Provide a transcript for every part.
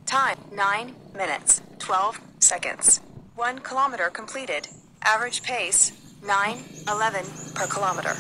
Time 9 minutes 12 seconds. 1 kilometer completed. Average pace 9:11 per kilometer.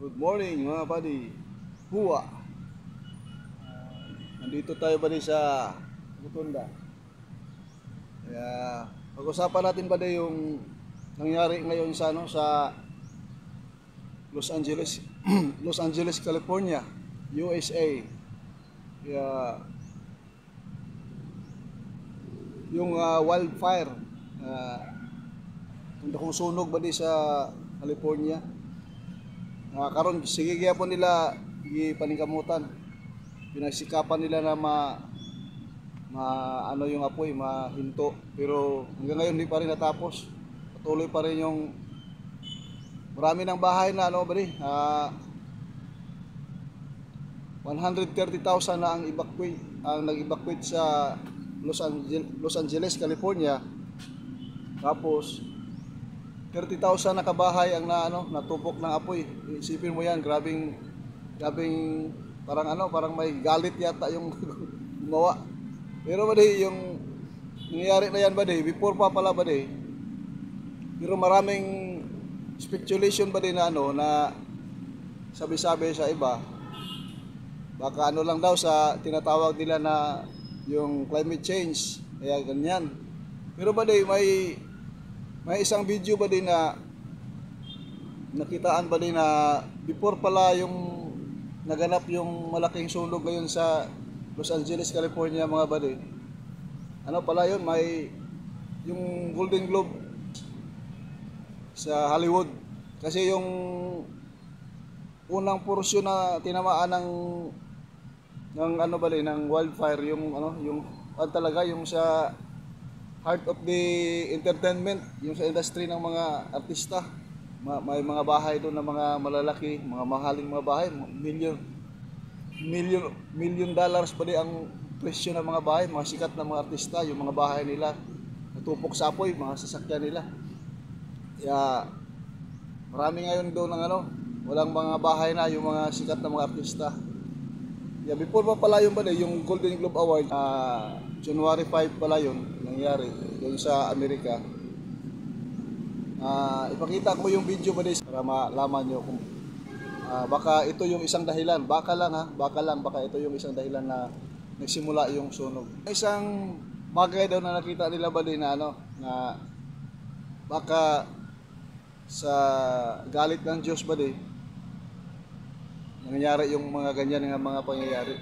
Good morning mga buddy. Huwa. Nandito tayo buddy sa Rotunda. Kaya pag-usapan natin buddy yung nangyari ngayon sa Los Angeles, Los Angeles, California, USA. Kaya yung wildfire, kung dakong sunog buddy sa California. Karon sige kaya po nila ipaningkamutan. Pinagsikapan nila na ano yung apoy, mahinto. Pero hanggang ngayon hindi pa rin natapos. Patuloy pa rin yung marami ng bahay na 130,000 na ang nag-evacuate sa Los Angeles, California. Tapos 30,000 na kabahay ang natupok ng apoy. Isipin mo yan, grabing parang may galit yata yung gumawa. Pero yung nangyayari na yan before pa pala pero maraming speculation na sabi-sabi sa iba. Baka lang daw sa tinatawag nila na yung climate change, kaya ganyan. Pero may isang video na nakitaan na before pala yung naganap yung malaking sunog ngayon sa Los Angeles, California mga buddy. Pala yun, may yung Golden Globe sa Hollywood. Kasi yung unang porsyon na tinamaan ng wildfire, yung talaga yung sa heart of the entertainment, yung sa industry ng mga artista. May mga bahay doon na mga malalaki, mga mahaling mga bahay, million dollars ang presyo ng mga bahay, mga sikat na mga artista, yung mga bahay nila natupok sa apoy, mga sasakyan nila. Kaya marami ngayon doon walang mga bahay na, yung mga sikat na mga artista. Yeah, before pa pala yung Golden Globe Award, January 5 pala yun nangyari doon sa Amerika. Ipakita ko yung video para malaman nyo kung baka ito yung isang dahilan. Baka ito yung isang dahilan na nagsimula yung sunog. Isang bagay daw na nakita nila na baka sa galit ng Diyos nangyayari yung mga ganyan ng mga pangyayari.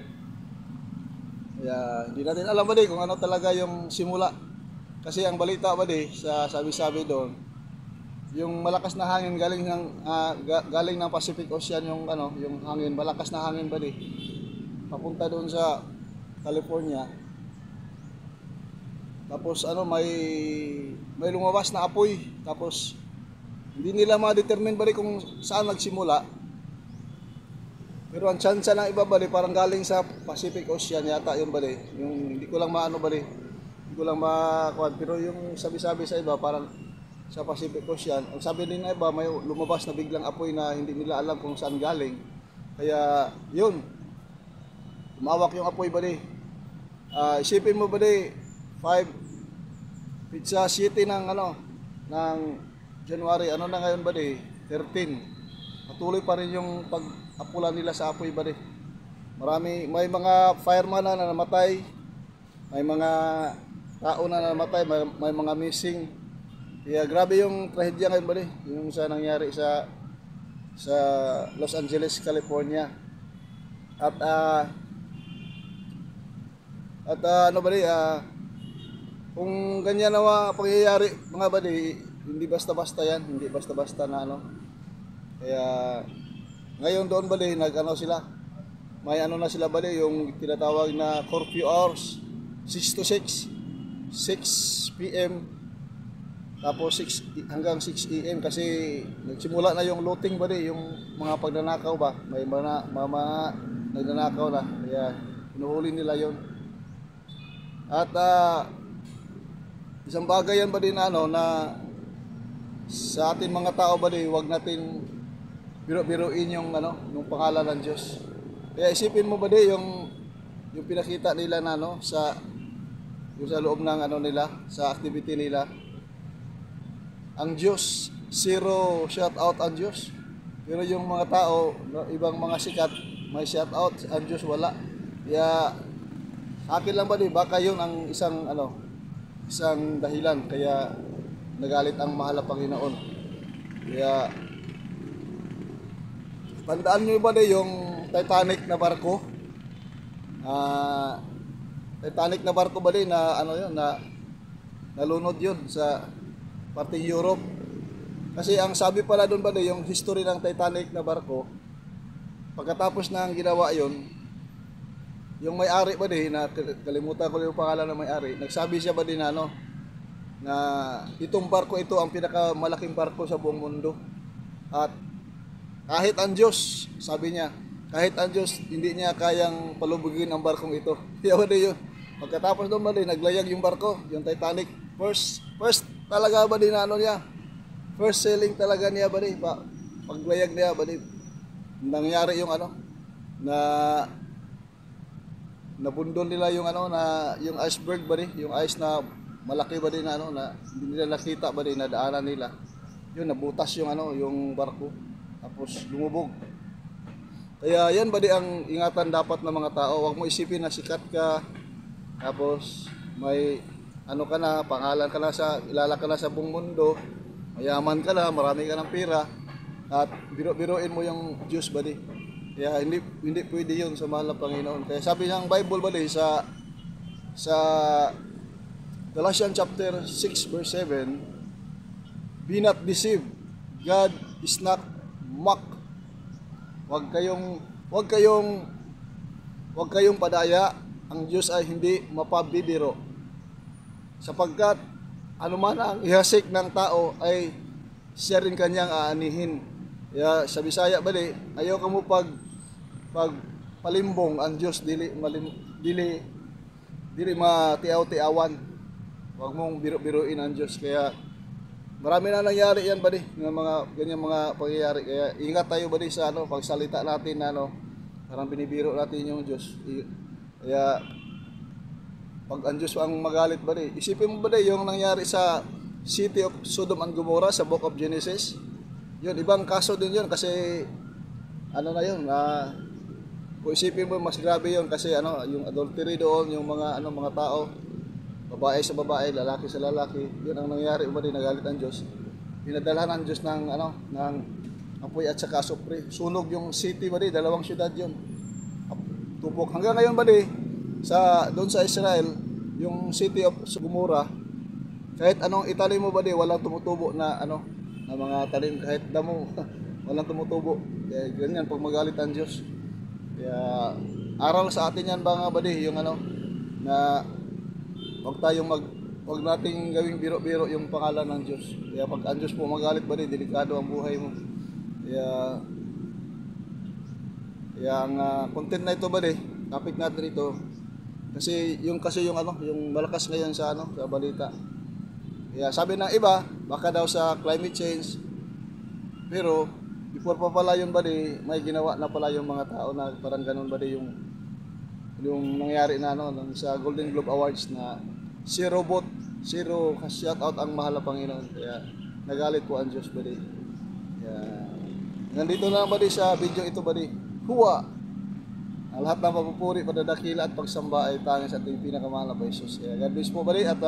Kaya hindi natin alam kung ano talaga yung simula Kasi ang balita ba sa sabi-sabi doon, yung malakas na hangin galing ng Pacific Ocean, yung yung hangin, malakas na hangin ba papunta doon sa California. Tapos may lumabas na apoy. Tapos hindi nila ma-determine ba kung saan nagsimula. Pero ang tsansa ng iba ba parang galing sa Pacific Ocean yata yun ba yung hindi ko lang maano ba hindi ko lang makuha. Pero yung sabi-sabi sa iba parang sa Pacific Ocean, ang sabi din ng iba may lumabas na biglang apoy na hindi nila alam kung saan galing. Kaya yun, umawak yung apoy ba isipin mo ba 5 pizza city ng ng January, na ngayon ba 13. Patuloy pa rin yung pag-apula nila sa apoy ba may mga fireman na namatay, may mga tao na namatay, may mga missing. Kaya grabe yung trahedya ngayon ba yung sa nangyari sa Los Angeles, California. At kung ganyan na pangyayari mga buddy, hindi basta-basta yan, hindi basta-basta na Kaya ngayon doon buddy, sila, may na sila buddy, yung tinatawag na curfew hours, 6 to 6 p.m. tapos 6 hanggang 6 a.m. kasi nagsimula na yung looting buddy, yung mga pagnanakaw ba, may mga nagnanakaw na, kaya hinuhuli nila yon. At isang bagay yan ba na sa atin mga tao ba huwag natin biro-biruin yung pangalan ng Diyos. Kaya isipin mo ba yung pinakita nila na sa loob ng nila, sa activity nila. Ang Diyos, zero shout out ang Diyos. Pero yung mga tao, ibang mga sikat, may shout out, ang Diyos wala. Kaya akin lang ba baka yun ang isang dahilan kaya nagalit ang mahal na Panginoon. Kaya tandaan nyo ba yung Titanic na barko? Titanic na barko ba na na nalunod yun sa parting Europe. Kasi ang sabi pala doon ba yung history ng Titanic na barko, pagkatapos ng ginawa yun, yung may-ari ba na kalimutan ko yung pangalan ng may-ari, nagsabi siya ba na itong barko ito ang pinakamalaking barko sa buong mundo. At kahit ang Diyos, sabi niya, kahit ang Diyos hindi niya kayang palubugin ang barkong ito. Kaya ba yun? Pagkatapos doon ba naglayag yung barko, yung Titanic, first talaga ba na niya, first selling talaga niya ba paglayag niya ba nangyari yung na nabundol nila yung yung iceberg ba yung ice na malaki ba na na hindi nila nakita ba na daanan nila. Yun, nabutas yung yung barko, tapos lumubog. Kaya yan ba ang ingatan dapat ng mga tao. Huwag mo isipin na sikat ka, tapos may ka na, pangalan ka na ilala ka na sa buong mundo, mayaman ka na, marami ka ng pera, at biro-biroin mo yung Diyos ba Kaya hindi pwede yun sa mahal na Panginoon. Kaya sabi ng Bible ba sa Galatians chapter 6 verse 7, be not deceived, God is not mocked. Huwag kayong padaya, ang Diyos ay hindi mapabibiro. Sapagkat anuman ang ihasik ng tao ay siya rin kanyang aanihin. Kaya sa Bisaya bali, ayaw ka mo pag palimbong ang Diyos dili matiaw-tiawan. Huwag mong biro-biruin ang Diyos. Kaya marami na nangyari yan bali, ng mga ganyang mga pangyayari. Kaya ingat tayo bali sa pagsalita natin na parang binibiro natin yung Diyos. Kaya pag ang Diyos ang magalit ba isipin mo ba yung nangyari sa city of Sodom and Gomorrah sa book of Genesis? Yun, ibang kaso din yun kasi na yun, kung isipin mo mas grabe yun kasi yung adultery doon, yung mga mga tao, babae sa babae, lalaki sa lalaki, yun ang nangyari ba nagalit ang Diyos. Pinadala ng Diyos ng apoy at saka asupre. Sunog yung city ba dalawang syudad yun. Tupok. Hanggang ngayon ba doon sa Israel, yung city of Gomorrah, kahit anong itanim mo ba di, walang tumutubo na ano, na mga tanim, kahit damo, walang tumutubo. Kaya ganyan pag magalit ang Diyos. Kaya aral sa atin yan mga badi, yung ano, na wag nating gawing biro-biro yung pangalan ng Diyos. Kaya pag ang Diyos po magalit badi, delikado ang buhay mo. Kaya ang content na ito badi, topic natin ito, kasi yung ano, yung malakas ngayon sa ano, sa balita. Kaya sabi ng iba, baka daw sa climate change. Pero before pa pala yun ba di, may ginawa na pala yung mga tao na parang ganun ba di yung nangyari na ano sa Golden Globe Awards na zero shout out ang mahal na Panginoon. Kaya nagalit po ang Diyos ba di. Kaya nandito na ba di sa video ito ba di. Huwa! Ang lahat ng papupuri, padadakila at pagsamba ay tanging sa ating pinakamahal na Jesus. Kaya God bless po ba di, at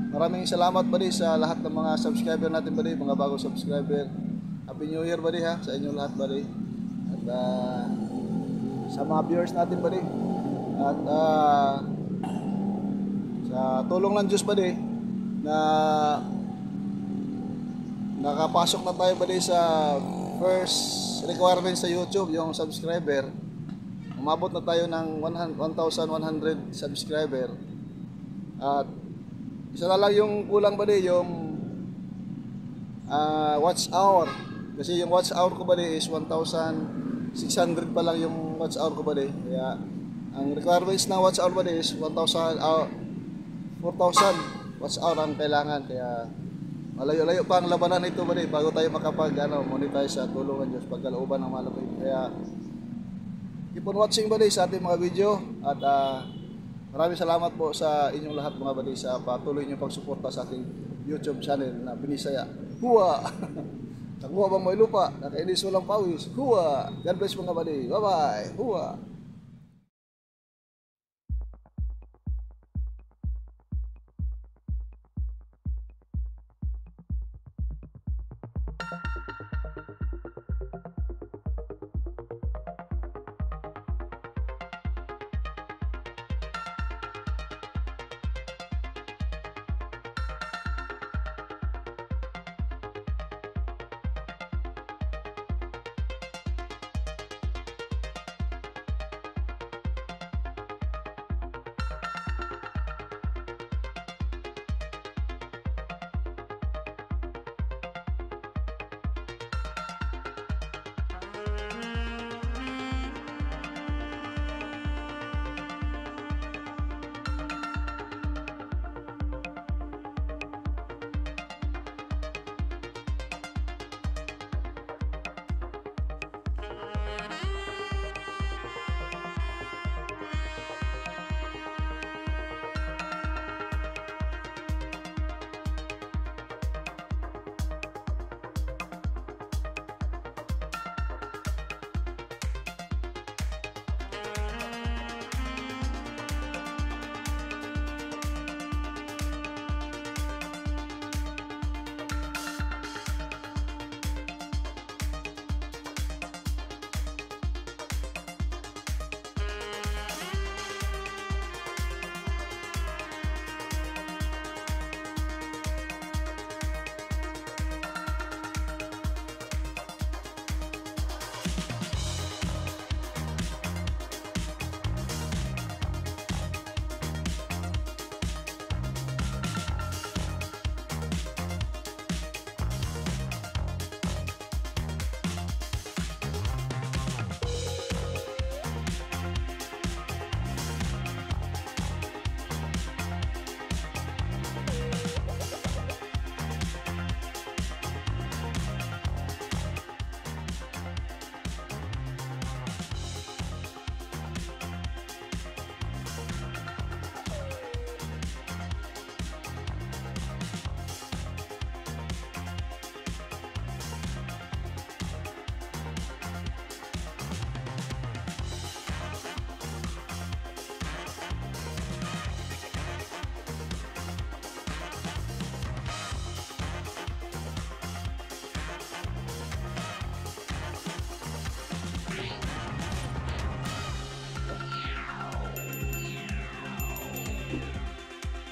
maraming salamat ba di sa lahat ng mga subscriber natin ba di, mga bagong subscriber. Happy New Year ba di ha, sa inyo lahat ba di. At sa mga viewers natin ba di. At sa tulong ng Diyos ba di, na nakapasok na tayo ba di sa first requirement sa YouTube, yung subscriber. Umabot na tayo ng 1,100 subscriber. At isa na lang yung kulang ba di, yung watch hour. Kasi yung watch hour ko ba di is 1,600 pa lang yung watch hour ko ba di. Kaya ang requirements ng watch hour ba di is 4,000 watch hour ang kailangan. Kaya malayo-layo pa ang labanan nito ba di, bago tayo makapag monetize sa tulong ng Diyos, pagkalooban ng malapit. Kaya keep on watching ba di sa ating mga video. At maraming salamat po sa inyong lahat mga badi sa patuloy niyong pagsuporta sa aking YouTube channel na Binisaya. Huwa! Nakuha bang may lupa? Nakainis walang pawis. Huwa! God bless mga badi. Bye-bye! Huwa!